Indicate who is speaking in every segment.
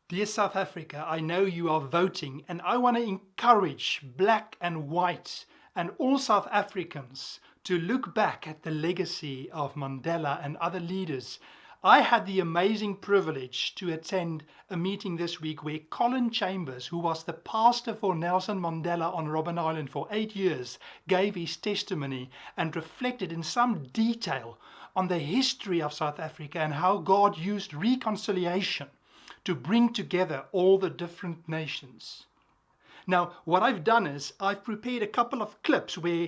Speaker 1: Dear South Africa, I know you are voting, and I want to encourage black and white and all South Africans to look back at the legacy of Mandela and other leaders. I had the amazing privilege to attend a meeting this week where Colin Chambers, who was the pastor for Nelson Mandela on Robben Island for 8 years, gave his testimony and reflected in some detail on the history of South Africa and how God used reconciliation to bring together all the different nations. Now, what I've done is I've prepared a couple of clips where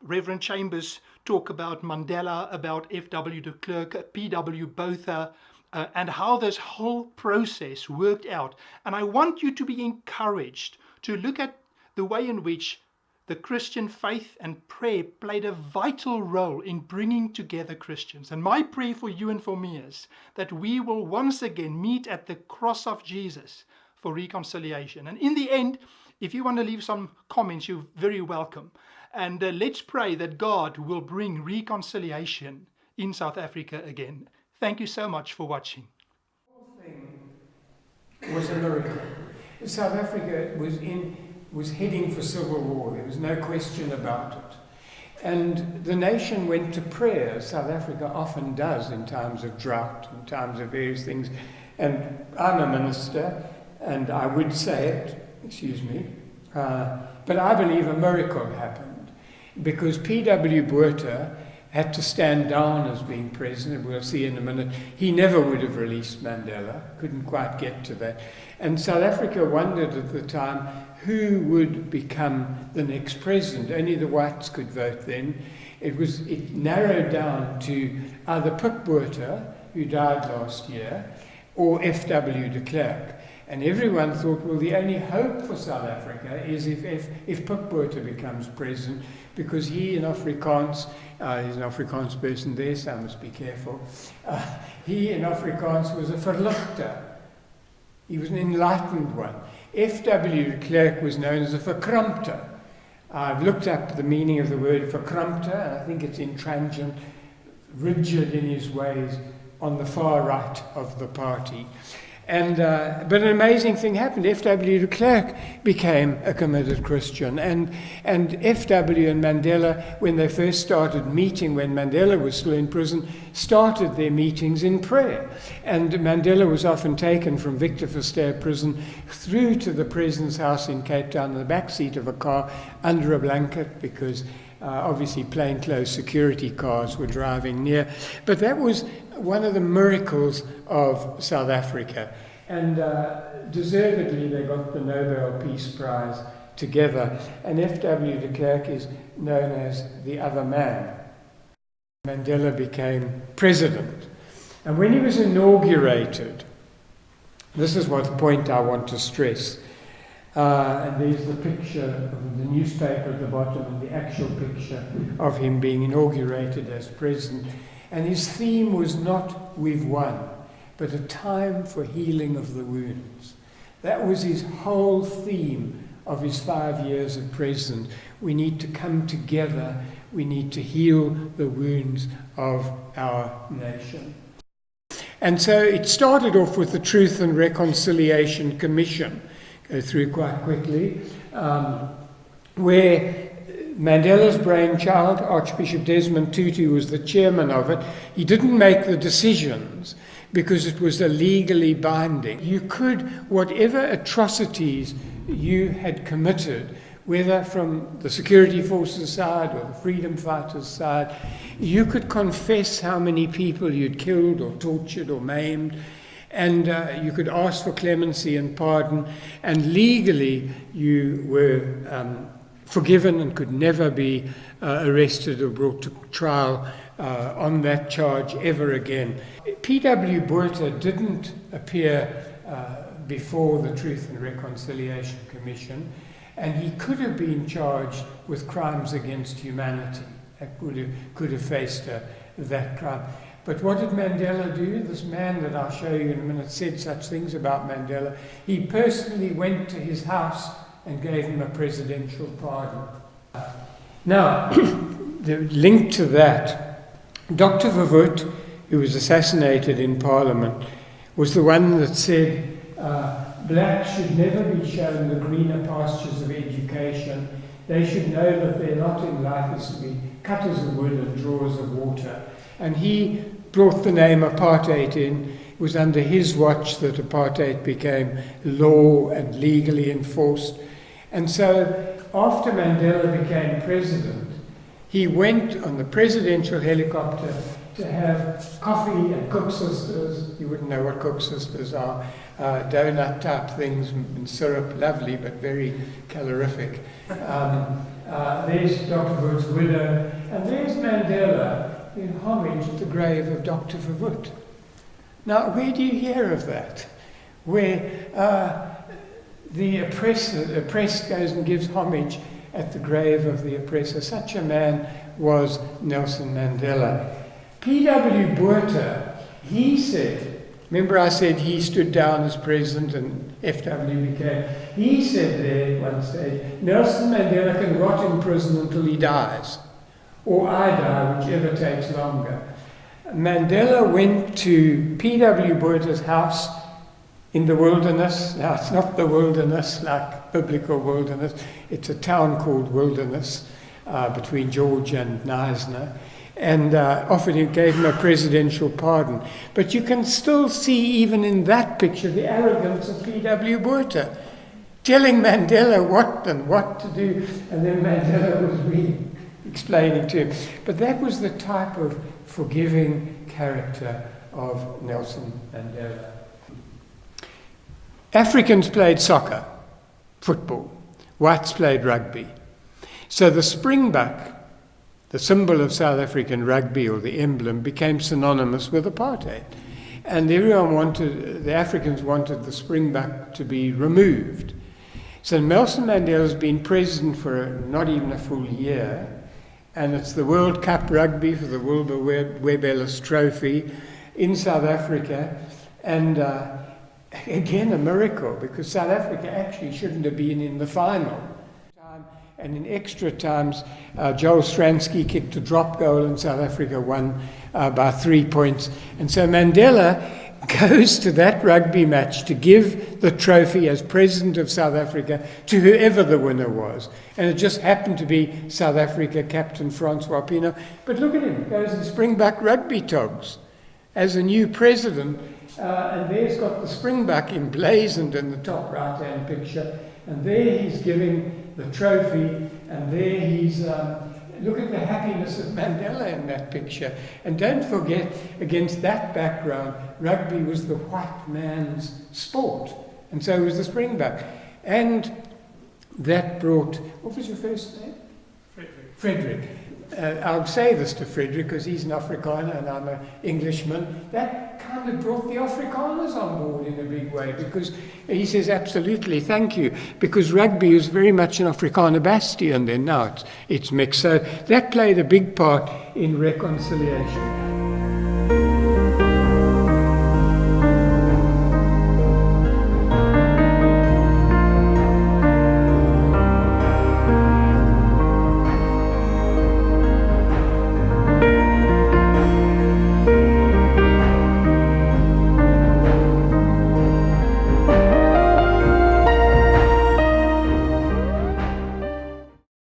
Speaker 1: Reverend Chambers talk about Mandela, about F.W. de Klerk, P.W. Botha, and how this whole process worked out. And I want you to be encouraged to look at the way in which the Christian faith and prayer played a vital role in bringing together Christians. And my prayer for you and for me is that we will once again meet at the cross of Jesus for reconciliation. And in the end, if you want to leave some comments, you're very welcome. And let's pray that God will bring reconciliation in South Africa again. Thank you so much for watching.
Speaker 2: The whole thing was a miracle. South Africa was heading for civil war. There was no question about it. And the nation went to prayer, as South Africa often does in times of drought, in times of various things. And I'm a minister, and I would say it, but I believe a miracle happened because P.W. Botha had to stand down as being president. We'll see in a minute. He never would have released Mandela, couldn't quite get to that. And South Africa wondered at the time who would become the next president. Only the whites could vote then. It narrowed down to either Pik Botha, who died last year, or F.W. de Klerk. And everyone thought, well, the only hope for South Africa is if Pik Botha becomes president, because he in Afrikaans, he's an Afrikaans person there, so I must be careful. He in Afrikaans was a verligter. He was an enlightened one. F.W. de Klerk was known as a verkrampter. I've looked up the meaning of the word verkrampter, and I think it's intransigent, rigid in his ways, on the far right of the party. And but an amazing thing happened. F.W. de Klerk became a committed Christian, and F.W. and Mandela, when they first started meeting, when Mandela was still in prison, started their meetings in prayer. And Mandela was often taken from Victor Verster prison through to the President's house in Cape Town in the back seat of a car under a blanket, because obviously plainclothes security cars were driving near. But that was one of the miracles of South Africa. And deservedly, they got the Nobel Peace Prize together. And F.W. de Klerk is known as the other man. Mandela became president. And when he was inaugurated, this is what the point I want to stress. And there's the picture of the newspaper at the bottom and the actual picture of him being inaugurated as president. And his theme was not "we've won," but a time for healing of the wounds. That was his whole theme of his 5 years as president. We need to come together. We need to heal the wounds of our nation. And so it started off with the Truth and Reconciliation Commission. Go through quite quickly, where Mandela's brainchild, Archbishop Desmond Tutu, was the chairman of it. He didn't make the decisions because it was illegally binding. You could, whatever atrocities you had committed, whether from the security forces side or the freedom fighters side, you could confess how many people you'd killed or tortured or maimed. And you could ask for clemency and pardon, and legally you were forgiven and could never be arrested or brought to trial on that charge ever again. P.W. Botha didn't appear before the Truth and Reconciliation Commission, and he could have been charged with crimes against humanity. That could have faced that crime. But what did Mandela do? This man that I'll show you in a minute said such things about Mandela. He personally went to his house and gave him a presidential pardon. Now, the link to that, Dr. Verwoerd, who was assassinated in Parliament, was the one that said blacks should never be shown the greener pastures of education. They should know that their lot in life is to be cutters of wood and drawers of water. And he brought the name apartheid in. It was under his watch that apartheid became law and legally enforced. And so after Mandela became president, he went on the presidential helicopter to have coffee and cook sisters. You wouldn't know what cook sisters are. Donut type things and syrup, lovely but very calorific. There's Dr. Verwoerd's widow, and there's Mandela in homage at the grave of Dr. Verwoerd. Now, where do you hear of that? Where the oppressed goes and gives homage at the grave of the oppressor. Such a man was Nelson Mandela. P.W. Botha, he said, remember I said he stood down as president and F.W. became, he said there at one stage, Nelson Mandela can rot in prison until he dies, or I die, whichever takes longer. Mandela went to P.W. Botha's house in the wilderness. Now, it's not the wilderness like biblical wilderness. It's a town called Wilderness between George and Knysna, and gave him a presidential pardon. But you can still see, even in that picture, the arrogance of P.W. Botha, telling Mandela what to do, and then Mandela was explaining to him. But that was the type of forgiving character of Nelson Mandela. Africans played soccer, football. Whites played rugby. So the springbuck, the symbol of South African rugby, or the emblem, became synonymous with apartheid. And the Africans wanted the springbuck to be removed. So Nelson Mandela's been president for not even a full year, and it's the World Cup rugby for the Wilbur Webb Ellis Trophy in South Africa. And again, a miracle, because South Africa actually shouldn't have been in the final. And in extra times, Joel Stransky kicked a drop goal and South Africa won by 3 points. And so Mandela goes to that rugby match to give the trophy as president of South Africa to whoever the winner was. And it just happened to be South Africa captain Francois Pienaar. But look at him, goes in springbuck rugby togs as a new president. And there's got the springbuck emblazoned in the top right-hand picture. And there he's giving the trophy, and there he's, look at the happiness of Mandela in that picture. And don't forget, against that background, rugby was the white man's sport, and so was the springbuck. And that brought, what was your first name? Frederick. I'll say this to Frederick because he's an Afrikaner and I'm an Englishman. That kind of brought the Afrikaners on board in a big way, because he says, absolutely, thank you, because rugby is very much an Afrikaner bastion then. Now it's mixed. So that played a big part in reconciliation.